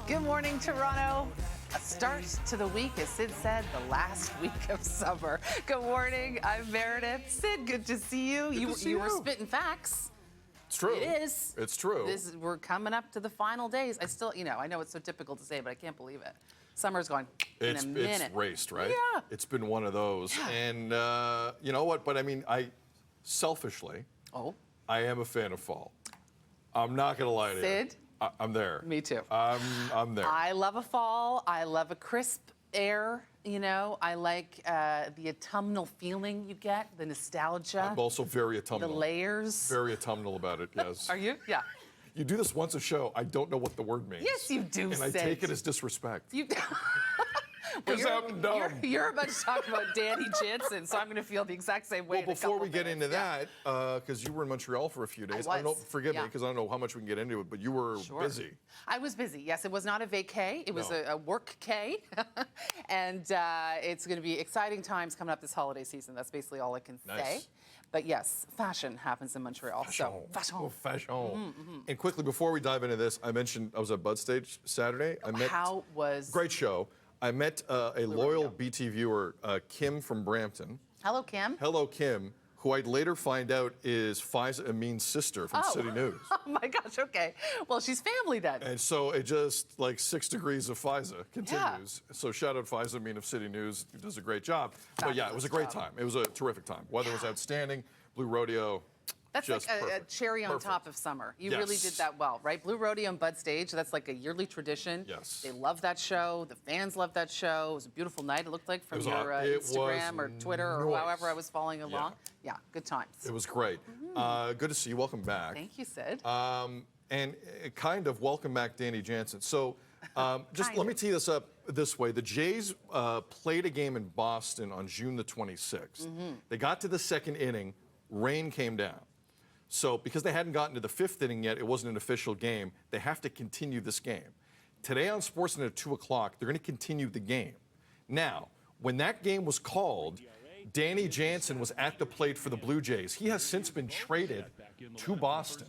Good morning, Toronto. A start to the week, as Sid said, the last week of summer. Good morning, I'm Meredith. Sid, good to see you. You were spitting facts. It's true. It is. It's true. We're coming up to the final days. I know it's so typical to say, but I can't believe it. Summer's going in a minute. It's raced, right? Yeah. It's been one of those. Yeah. And you know what? But I mean, selfishly, I am a fan of fall. I'm not going to lie to you. Sid? I'm there. Me too. I'm there. I love a fall. I love a crisp air. You know, I like the autumnal feeling you get, the nostalgia. I'm also very autumnal. The layers. Very autumnal about it, yes. Are you? Yeah. You do this once a show, I don't know what the word means. Yes, you do, And I Sid. take it as disrespect. Well, I'm dumb. You're about to talk about Danny Jansen, so I'm going to feel the exact same way. Well, before we get into that, because you were in Montreal for a few days, I don't know, forgive me, because I don't know how much we can get into it, but you were busy. I was busy. Yes, it was not a vacay. It was a work-cay. And it's going to be exciting times coming up this holiday season. That's basically all I can say. But yes, fashion happens in Montreal. Fashion. Fashion. Oh, fashion. And quickly, before we dive into this, I mentioned I was at Bud Stage Saturday. How was... Great show. I met a loyal BT viewer, Kim from Brampton. Hello, Kim. Hello, Kim, who I'd later find out is Faiza Amin's sister from City News. Oh, my gosh, okay. Well, she's family then. And so it just, like, 6 degrees of Faiza continues. Yeah. So shout out Faiza Amin of City News, who does a great job. But yeah, it was a great time. It was a terrific time. Weather was outstanding. Blue Rodeo. That's just like a cherry on top of summer. You really did that well, right? Blue Rodeo and Bud Stage, that's like a yearly tradition. Yes. They love that show. The fans love that show. It was a beautiful night, it looked like, from your Instagram or Twitter or however I was following along. Yeah, good times. It was great. Good to see you. Welcome back. Thank you, Sid. And kind of welcome back Danny Jansen. So just let me tee this up this way. The Jays played a game in Boston on June the 26th. They got to the second inning. Rain came down. So because they hadn't gotten to the fifth inning yet, it wasn't an official game. They have to continue this game. Today on Sportsnet at 2 o'clock, they're going to continue the game. Now, when that game was called, Danny Jansen was at the plate for the Blue Jays. He has since been traded to Boston.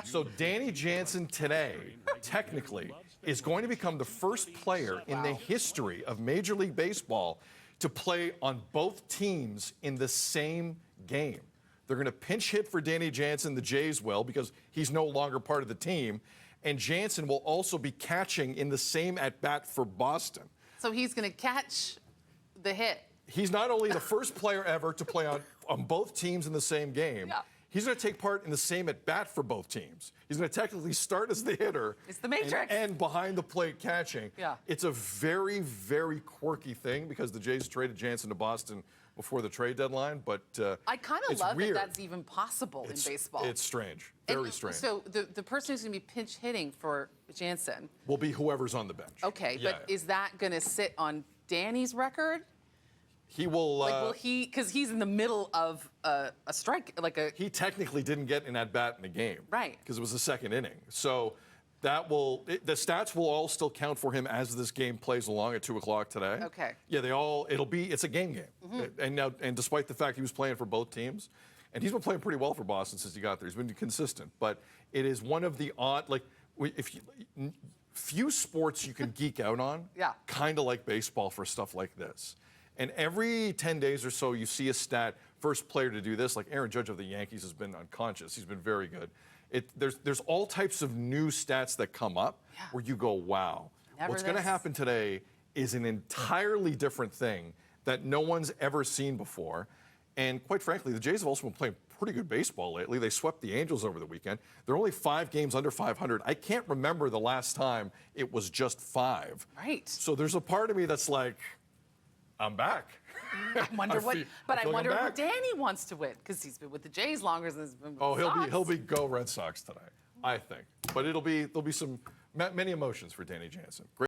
So Danny Jansen today, technically, is going to become the first player in the history of Major League Baseball to play on both teams in the same game. They're going to pinch hit for Danny Jansen, the Jays will, because he's no longer part of the team. And Jansen will also be catching in the same at-bat for Boston. So he's going to catch the hit. He's not only the first player ever to play on both teams in the same game, he's going to take part in the same at-bat for both teams. He's going to technically start as the hitter. It's the Matrix. And behind the plate catching. Yeah. It's a very, very quirky thing because the Jays traded Jansen to Boston before the trade deadline, but I kind of love that that's even possible in baseball. It's strange, very strange. So the person who's going to be pinch hitting for Jansen will be whoever's on the bench. Okay, but is that going to sit on Danny's record? He will. Will he? Because he's in the middle of a strike, He technically didn't get an at bat in the game, right? Because it was the second inning. So that will. The stats will all still count for him as this game plays along at 2 o'clock today. Okay. Yeah, they all. It's a game. And despite the fact he was playing for both teams, and he's been playing pretty well for Boston since he got there. He's been consistent, but it is one of the odd few sports you can geek out on. Yeah. Kind of like baseball for stuff like this. And every 10 days or so, you see a stat, first player to do this, like Aaron Judge of the Yankees has been unconscious. He's been very good. There's all types of new stats that come up where you go, wow. What's going to happen today is an entirely different thing that no one's ever seen before. And quite frankly, the Jays have also been playing pretty good baseball lately. They swept the Angels over the weekend. They're only 5 games under 500. I can't remember the last time it was just 5. Right. So there's a part of me that's like, I'm back. I wonder what Danny wants to win, because he's been with the Jays longer than he's been with the Sox. He'll be go Red Sox today, I think. But there'll be many emotions for Danny Jansen. Great.